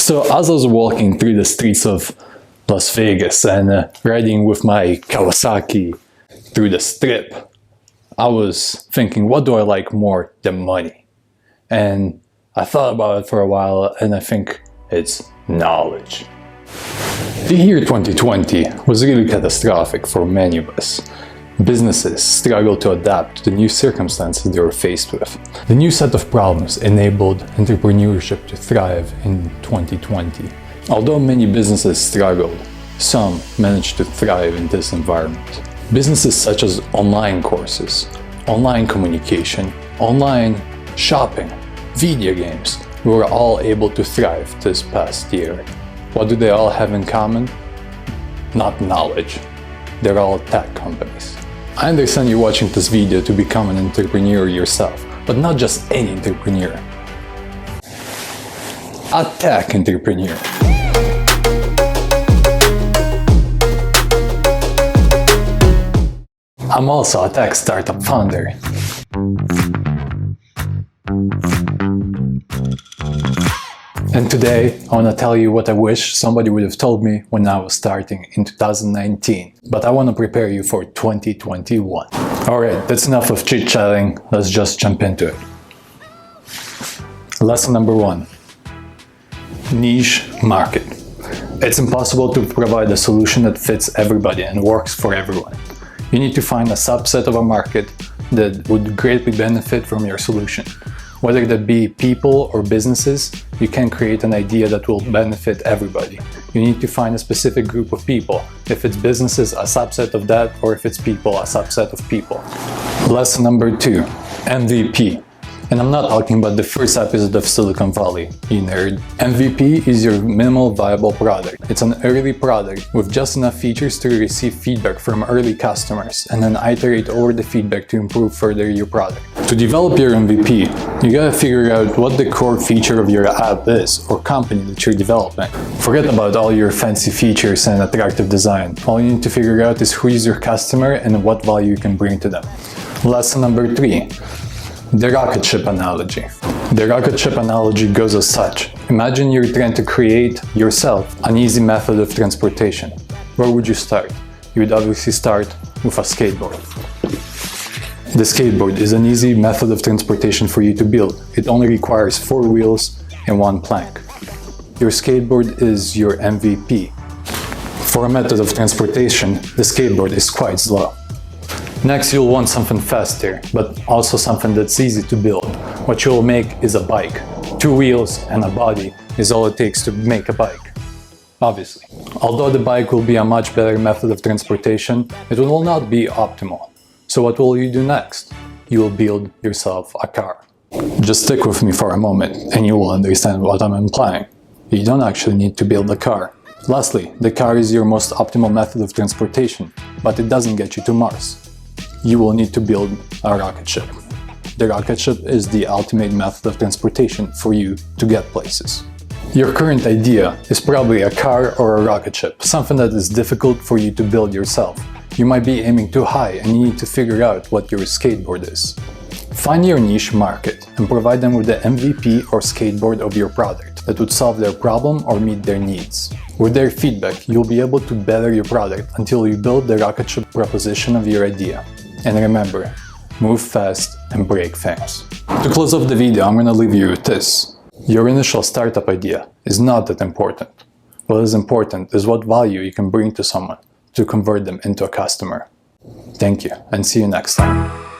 So as I was walking through the streets of Las Vegas and riding with my Kawasaki through the strip, I was thinking, what do I like more than money? And I thought about it for a while, and I think it's knowledge. The year 2020 was really catastrophic for many of us. Businesses struggled to adapt to the new circumstances they were faced with. The new set of problems enabled entrepreneurship to thrive in 2020. Although many businesses struggled, some managed to thrive in this environment. Businesses such as online courses, online communication, online shopping, video games were all able to thrive this past year. What do they all have in common? Not knowledge. They're all tech companies. I understand you're watching this video to become an entrepreneur yourself, but not just any entrepreneur. A tech entrepreneur. I'm also a tech startup founder. And today, I want to tell you what I wish somebody would have told me when I was starting in 2019. But I want to prepare you for 2021. Alright, that's enough of chit-chatting. Let's just jump into it. Lesson number 1. Niche market. It's impossible to provide a solution that fits everybody and works for everyone. You need to find a subset of a market that would greatly benefit from your solution. Whether that be people or businesses, you can create an idea that will benefit everybody. You need to find a specific group of people. If it's businesses, a subset of that, or if it's people, a subset of people. Lesson number 2, MVP. And I'm not talking about the first episode of Silicon Valley, you nerd. MVP is your minimal viable product. It's an early product with just enough features to receive feedback from early customers and then iterate over the feedback to improve further your product. To develop your MVP, you gotta figure out what the core feature of your app is or company that you're developing. Forget about all your fancy features and attractive design. All you need to figure out is who is your customer and what value you can bring to them. Lesson number 3. The rocket ship analogy. The rocket ship analogy goes as such. Imagine you're trying to create yourself an easy method of transportation. Where would you start? You would obviously start with a skateboard. The skateboard is an easy method of transportation for you to build. It only requires 4 wheels and 1 plank. Your skateboard is your MVP. For a method of transportation, the skateboard is quite slow. Next, you'll want something faster, but also something that's easy to build. What you'll make is a bike. 2 wheels and a body is all it takes to make a bike, obviously. Although the bike will be a much better method of transportation, it will not be optimal. So what will you do next? You will build yourself a car. Just stick with me for a moment and you will understand what I'm implying. You don't actually need to build a car. Lastly, the car is your most optimal method of transportation, but it doesn't get you to Mars. You will need to build a rocket ship. The rocket ship is the ultimate method of transportation for you to get places. Your current idea is probably a car or a rocket ship, something that is difficult for you to build yourself. You might be aiming too high and you need to figure out what your skateboard is. Find your niche market and provide them with the MVP or skateboard of your product that would solve their problem or meet their needs. With their feedback, you'll be able to better your product until you build the rocket ship proposition of your idea. And remember, move fast and break things. To close off the video, I'm gonna leave you with this. Your initial startup idea is not that important. What is important is what value you can bring to someone to convert them into a customer. Thank you, and see you next time.